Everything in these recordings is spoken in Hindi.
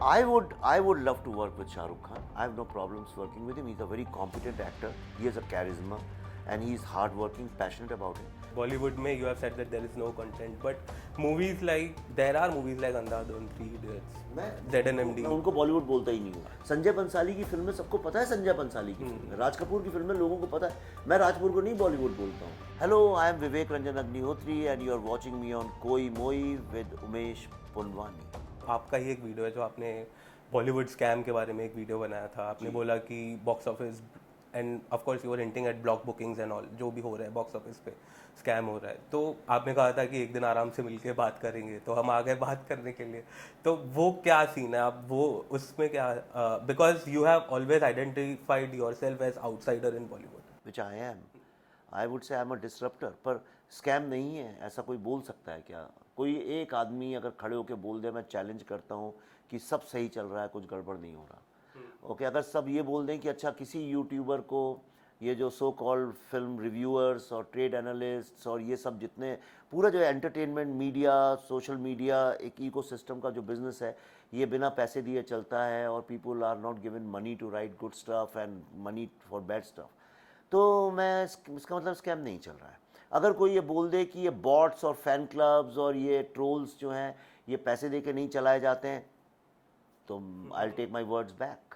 I would love to work with Shah Rukh Khan. I have no problems working with him. He's a very competent actor. He has a charisma, and he's hardworking, passionate about it. Bollywood में you have said that there is no content, but movies like there are movies like Andhadhun, Three Idiots, ZNMD. मैं उनको बॉलीवुड बोलता ही नहीं हूँ. संजय बंसाली की फिल्में सबको पता है. संजय बंसाली की फिल्में, राज कपूर की फिल्में लोगों को पता है. मैं राज कपूर को नहीं बॉलीवुड बोलता हूँ. Hello, I am Vivek Ranjan Agnihotri and you are watching me on Koimoi with Umesh पुनवानी. आपका ही एक वीडियो है जो आपने बॉलीवुड स्कैम के बारे में एक वीडियो बनाया था. आपने बोला कि box office and of course you are hinting at block bookings and all, जो भी हो रहा है बॉक्स ऑफिस पे स्कैम हो रहा है. तो आपने कहा था कि एक दिन आराम से मिलके बात करेंगे, तो हम आ गए बात करने के लिए. तो वो क्या सीन है, आप वो उसमें क्या, because you have always identified yourself as outsider in Bollywood. Which I am. I would say I am a disruptor. पर स्कैम नहीं है ऐसा कोई बोल सकता है क्या? कोई एक आदमी अगर खड़े होकर बोल दे, मैं चैलेंज करता हूँ कि सब सही चल रहा है, कुछ गड़बड़ नहीं हो रहा. ओके, अगर सब ये बोल दें कि अच्छा किसी यूट्यूबर को ये जो सो कॉल्ड फिल्म रिव्यूअर्स और ट्रेड एनालिस्ट्स और ये सब जितने पूरा जो एंटरटेनमेंट मीडिया, सोशल मीडिया, एक इकोसिस्टम का जो बिजनेस है, ये बिना पैसे दिए चलता है और people are not given money to write good stuff and money for bad stuff, तो मैं इसका मतलब स्कैम नहीं चल रहा है. अगर कोई ये बोल दे कि ये बॉट्स और फैन क्लब्स और ये ट्रोल्स जो हैं ये पैसे दे के नहीं चलाए जाते हैं, तो I will take my words back.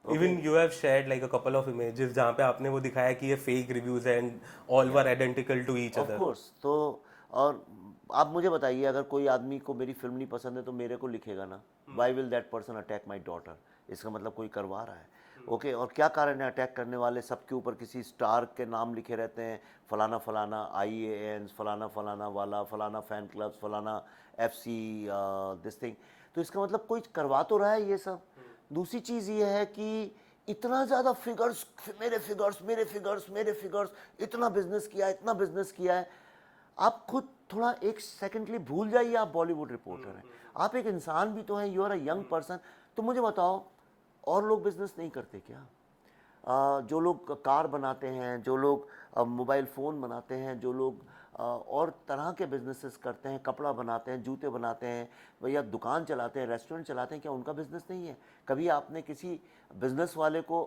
Even you have shared like a couple of images जहाँ पे आपने वो दिखाया कि ये fake reviews and all were identical to each other. Of course. तो और आप मुझे बताइए, अगर कोई आदमी को मेरी फिल्म नहीं पसंद है तो मेरे को लिखेगा ना, why will that person attack my daughter? इसका मतलब कोई करवा रहा है. ओके, और क्या कारण है अटैक करने वाले? सबके ऊपर किसी स्टार के नाम लिखे रहते हैं, फलाना फलाना IANs, फलाना फलाना वाला, फलाना फैन क्लब्स, फलाना FC दिस थिंग. तो इसका मतलब कोई करवा तो रहा है ये सब. दूसरी चीज़ ये है कि इतना ज़्यादा फिगर्स, मेरे फिगर्स मेरे फिगर्स मेरे फिगर्स, इतना बिजनेस किया, इतना बिजनेस किया है. आप खुद थोड़ा एक सेकंड के लिए भूल जाइए, आप बॉलीवुड रिपोर्टर हैं, आप एक इंसान भी तो हैं, you are a young person. तो मुझे बताओ, और लोग बिजनेस नहीं करते क्या? जो लोग कार बनाते हैं, जो लोग मोबाइल फ़ोन बनाते हैं, जो लोग और तरह के बिजनेसेस करते हैं, कपड़ा बनाते हैं, जूते बनाते हैं, भैया दुकान चलाते हैं, रेस्टोरेंट चलाते हैं, क्या उनका बिजनेस नहीं है? कभी आपने किसी बिजनेस वाले को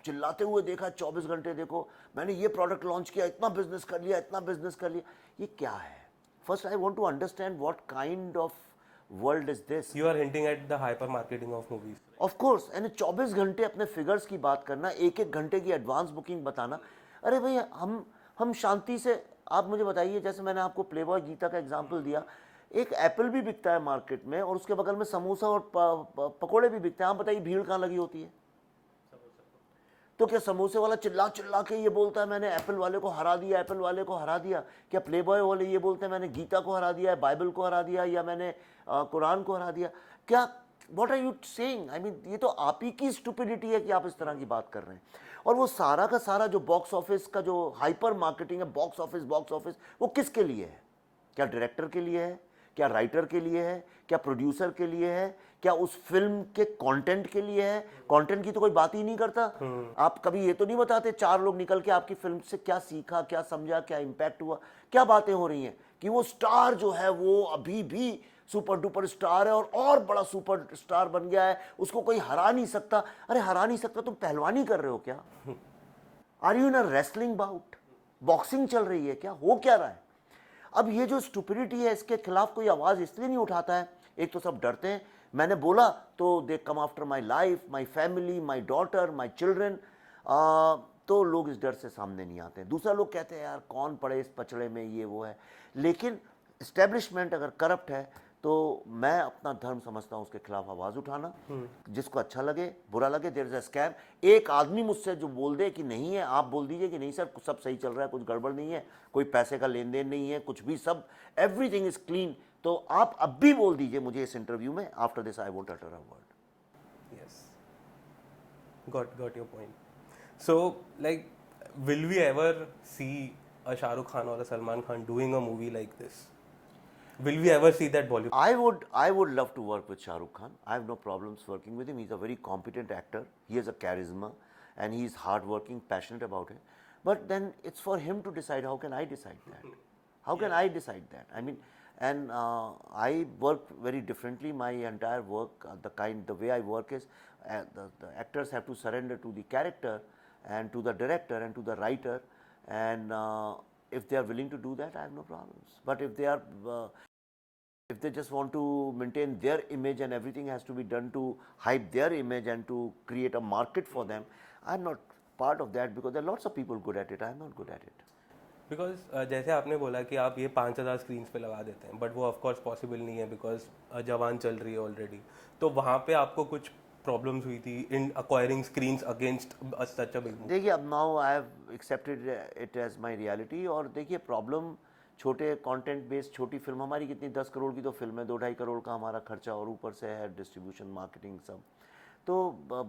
चिल्लाते हुए देखा 24 घंटे, देखो मैंने ये प्रोडक्ट लॉन्च किया, इतना बिजनेस कर लिया, इतना बिजनेस कर लिया? ये क्या है? First I want to understand what kind of world is this. You are hinting at the hyper marketing of movies. Of course. यानी 24 घंटे अपने फिगर्स की बात करना, एक एक घंटे की एडवांस बुकिंग बताना. अरे भाई, हम शांति से, आप मुझे बताइए, जैसे मैंने आपको प्लेबॉय गीता का एग्जांपल दिया, एक एप्पल भी बिकता है मार्केट में और उसके बगल में समोसा और पकोड़े भी बिकते हैं. आप बताइए भीड़ कहाँ लगी होती है? तो क्या समोसे वाला चिल्ला चिल्ला के ये बोलता है मैंने एप्पल वाले को हरा दिया, एप्पल वाले को हरा दिया? क्या प्लेबॉय वाले ये बोलते हैं मैंने गीता को हरा दिया, बाइबल को हरा दिया, या मैंने कुरान को हरा दिया? क्या, what are you saying? I mean, ये तो आप ही की स्टुपिडिटी है कि आप इस तरह की बात कर रहे हैं. और वो सारा का सारा जो बॉक्स ऑफिस का जो हाइपर मार्केटिंग है, बॉक्स ऑफिस, वो किसके लिए है? क्या डायरेक्टर के लिए है? क्या राइटर के लिए है? क्या प्रोड्यूसर के लिए है? क्या उस फिल्म के कंटेंट के लिए है? कंटेंट की तो कोई बात ही नहीं करता. आप कभी ये तो नहीं बताते 4 लोग निकल के आपकी फिल्म से क्या सीखा, क्या समझा, क्या इंपैक्ट हुआ? क्या बातें हो रही हैं कि वो स्टार जो है वो अभी भी सुपर डुपर स्टार है और बड़ा सुपर स्टार बन गया है, उसको कोई हरा नहीं सकता. अरे हरा नहीं सकता, तुम पहलवानी कर रहे हो क्या? Are you in a wrestling bout? Boxing चल रही है क्या? हो क्या रहा है? अब ये जो स्टुपिडिटी है, इसके खिलाफ कोई आवाज़ इसलिए नहीं उठाता है. एक तो सब डरते हैं, मैंने बोला तो they come after my life, my family, my daughter, my children, तो लोग इस डर से सामने नहीं आते हैं. दूसरा, लोग कहते हैं यार कौन पड़े इस पचड़े में, ये वो है. लेकिन इस्टेब्लिशमेंट अगर करप्ट है तो मैं अपना धर्म समझता हूँ उसके खिलाफ आवाज़ उठाना. जिसको अच्छा लगे, बुरा लगे, देयर इज अ स्कैम. एक आदमी मुझसे जो बोल दे कि नहीं है, आप बोल दीजिए कि नहीं सर सब सही चल रहा है, कुछ गड़बड़ नहीं है, कोई पैसे का लेन देन नहीं है, कुछ भी, सब एवरीथिंग इज क्लीन. तो आप अब भी बोल दीजिए मुझे इस इंटरव्यू में, after this I won't utter a word. Yes, got your point. So, like, will we ever see a Shah Rukh Khan or a Salman Khan doing a movie like this? Will we ever see that Bollywood? I would love to work with Shah Rukh Khan. I have no problems working with him. He's a very competent actor. He has a charisma and he's hardworking, passionate about it. But then it's for him to decide. How can I decide that? How can I decide that? I mean, and I work very differently. My entire work, the way I work is the actors have to surrender to the character and to the director and to the writer, and if they are willing to do that, I have no problems. But if they just want to maintain their image and everything has to be done to hype their image and to create a market for them, I'm not part of that, because there are lots of people good at it. I'm not good at it. Because जैसे आपने बोला कि आप ये 5,000 स्क्रीन्स पे लगा देते हैं, बट वो ऑफकोर्स पॉसिबल नहीं है बिकॉज जवान चल रही है ऑलरेडी. तो वहाँ पे आपको कुछ प्रॉब्लम्स हुई थी in acquiring screens against such a big movie? देखिए, अब now I have accepted it as my reality. और देखिए, प्रॉब्लम छोटे कंटेंट बेस्ड छोटी फिल्म, हमारी कितनी 10 करोड़ की तो फिल्म है, 2-2.5 करोड़ का हमारा खर्चा और ऊपर से है डिस्ट्रीब्यूशन मार्केटिंग सब. तो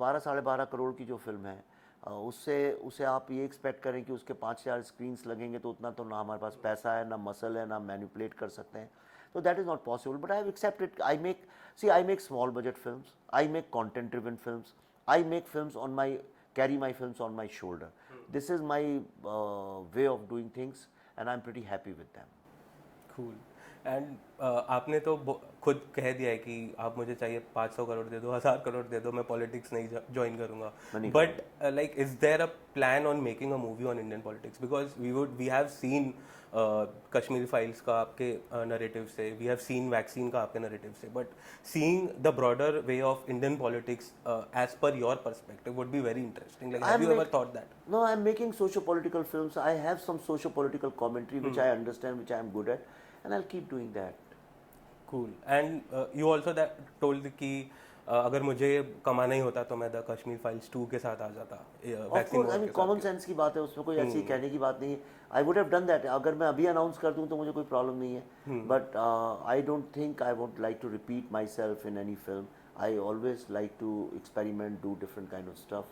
12-12.5 करोड़ की जो फिल्म है, उसे आप ये एक्सपेक्ट करें कि उसके 5-4 स्क्रीन्स लगेंगे, तो उतना तो ना हमारे पास पैसा है, ना मसल है, ना मैनिपुलेट कर सकते हैं. तो that is not possible. But I have accepted. I make small budget films, I make content driven films, I make films on my carry my films on my shoulder. This is my way of doing things, and I'm pretty happy with them. Cool. And आपने तो खुद कह दिया है कि आप मुझे चाहिए 500 करोड़ दे दो, 1000 करोड़ दे दो, मैं पॉलिटिक्स नहीं ज्वाइन करूंगा. But like is there a plan on making a movie on Indian politics? Because we have seen Kashmiri files का आपके नरेटिव से, वी हैव सीन वैक्सीन का आपके नरेटिव से, but seeing the broader way of Indian politics as per your perspective would be very interesting. Like have you ever thought that? No, I'm making socio-political films. I have some socio-political commentary which I understand, which I am good at, and I'll keep doing that. Cool. And you also that told कि अगर मुझे कमाना ही होता तो मैं द कश्मीर फाइल्स 2 के साथ आ जाता. Of course, I mean, common sense की बात है, उसमें कोई ऐसी कहने की बात नहीं है. I would have done that. अगर मैं अभी अनाउंस कर दूं तो मुझे कोई प्रॉब्लम नहीं है. But I don't think I would like to repeat myself in any film. I always like to experiment, do different kind of stuff.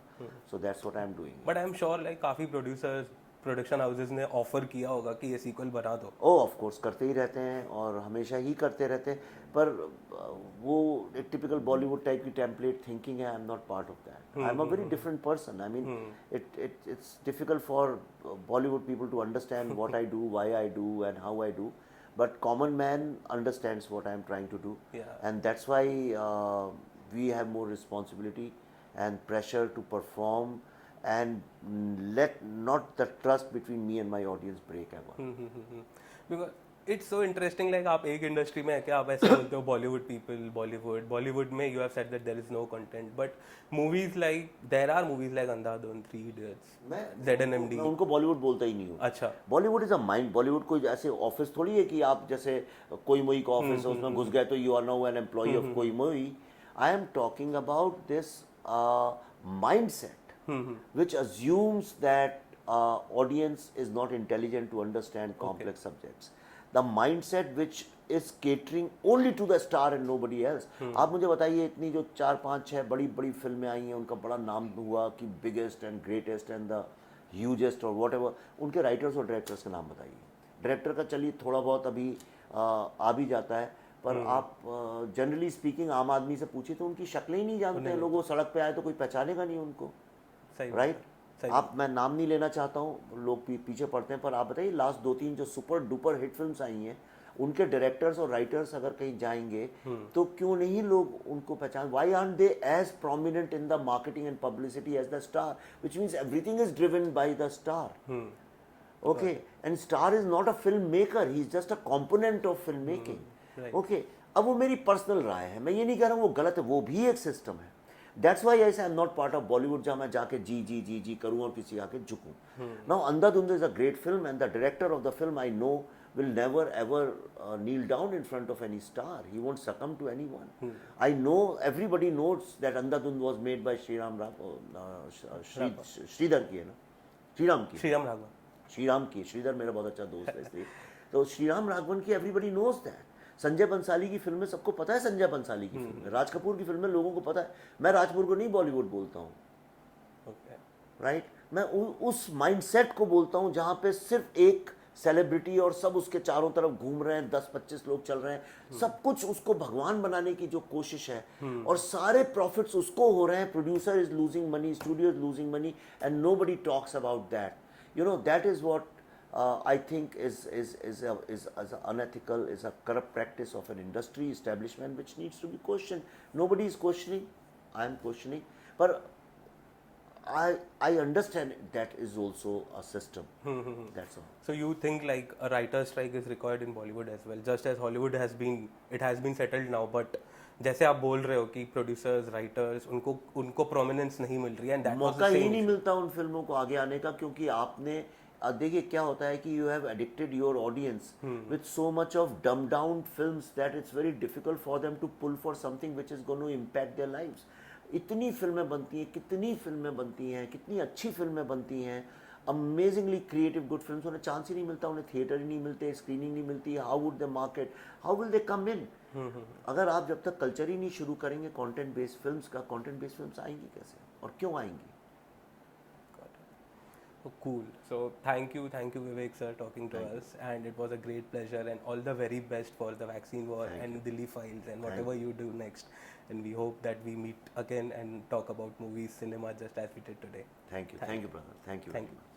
So that's what I'm doing. But I am sure like काफ़ी प्रोड्यूसर्स, प्रोडक्शन हाउसेस ने ऑफर किया होगा कि ये सीक्वल बना दो. Oh, of course, करते ही रहते हैं और हमेशा ही करते रहते हैं. पर वो एक टिपिकल बॉलीवुड टाइप की टेम्पलेट थिंकिंग है. I am not part of that. I am a very different person. I mean, it's difficult for Bollywood people to understand what I do, why I do, and how I do. But common man understands what I am trying to do. Yeah. And that's why we have more responsibility and pressure to perform, and let not the trust between me and my audience break ever. Because it's so interesting. Like आप एक इंडस्ट्री में है कि आप ऐसे बोलते हो बॉलीवुड पीपल, बॉलीवुड में you have said that there is no content, but movies like there are movies like Andhadhun, 3 idiots, ZNMD. मैं उनको बॉलीवुड बोलता ही नहीं हूँ. अच्छा. Bollywood is a mind. Bollywood कोई ऐसे ऑफिस थोड़ी है कि आप जैसे कोई मोई का ऑफिस है, उसमें घुस गए तो you are now an employee of Koimoi. I am talking about this mindset which assumes that audience is not intelligent to understand complex subjects. The mindset which is catering only to the star and nobody else. आप मुझे बताइए, इतनी जो 4-5-6 बड़ी बड़ी फिल्में आई हैं, उनका बड़ा नाम हुआ कि biggest and greatest and the hugest और वॉट एवर, उनके राइटर्स और डायरेक्टर्स के नाम बताइए. डायरेक्टर का चलिए थोड़ा बहुत अभी आ भी जाता है, पर आप जनरली स्पीकिंग आम आदमी से पूछिए तो उनकी शक्लें ही नहीं जानते हैं लोग. वो सड़क पे आए तो कोई पहचानेगा नहीं उनको. राइट. आप, मैं नाम नहीं लेना चाहता हूँ, लोग पीछे पड़ते हैं, पर आप बताइए लास्ट 2-3 जो सुपर डुपर हिट फिल्म्स आई हैं, उनके डायरेक्टर्स और राइटर्स अगर कहीं जाएंगे तो क्यों नहीं लोग उनको पहचान. Why aren't they as prominent in the marketing and publicity as the star, which means everything is driven by the star. Okay, and star is not a filmmaker, he is just a component of filmmaking. Okay, अब वो मेरी पर्सनल राय है, मैं ये नहीं कह रहा हूँ वो गलत है, वो भी एक सिस्टम है. That's why I say I'm not part of Bollywood जहाँ मैं जाके जी करूँ और किसी आके झुकूँ. Now Andhadhun is a great film, and the director of the film I know will never ever kneel down in front of any star. He won't succumb to anyone. I know everybody knows that Andhadhun was made by Sriram Shridhar की है ना, श्रीराम की. श्रीधर मेरा बहुत अच्छा दोस्त है इसलिए. तो श्रीराम राघवन की everybody knows that. Sanjay Bhansali की फिल्में सबको पता है, संजय बंसाली की फिल्में, राज कपूर की फिल्में लोगों को पता है. मैं राज कपूर को नहीं बॉलीवुड बोलता हूँ. राइट. मैं उस माइंडसेट को बोलता हूँ जहाँ पे सिर्फ एक सेलिब्रिटी और सब उसके चारों तरफ घूम रहे हैं, 10-25 लोग चल रहे हैं, सब कुछ उसको भगवान बनाने की जो कोशिश है, और सारे प्रॉफिट्स उसको हो रहे हैं. Producer is losing money, studio is losing money, and nobody talks about that. You know, that is what I think is an unethical, is a corrupt practice of an industry establishment which needs to be questioned. Nobody is questioning. I am questioning, but I understand that is also a system. That's all. So you think like a writer's strike is required in Bollywood as well, just as Hollywood has been, it has been settled now, but जैसे आप बोल रहे हो कि प्रोड्यूसर्स राइटर्स उनको प्रोमिनेंस नहीं मिल रही है, एंड दैट वाज मौका द ही सेम नहीं मिलता उन फिल्मों को आगे आने का, क्योंकि आपने देखिए क्या होता है कि you have addicted your audience with so much of dumb down films that it's very difficult for them to pull for something which is going to impact their lives. इतनी फिल्में बनती हैं, कितनी फिल्में बनती हैं, कितनी अच्छी फिल्में बनती हैं, अमेजिंगली क्रिएटिव गुड फिल्म्स, उन्हें चांस ही नहीं मिलता, उन्हें थिएटर ही नहीं मिलते, स्क्रीनिंग नहीं मिलती. How would they market, how will they come in? अगर आप जब तक कल्चर ही नहीं शुरू करेंगे कंटेंट बेस्ड फिल्म्स का, कंटेंट बेस्ड फिल्म्स आएंगी कैसे और क्यों आएंगी? Oh, cool. So thank you Vivek sir talking to us, and it was a great pleasure, and all the very best for the vaccine war and Delhi files and whatever you do next, and we hope that we meet again and talk about movies, cinema, just as we did today. Thank you brother. Thank you. Thank you.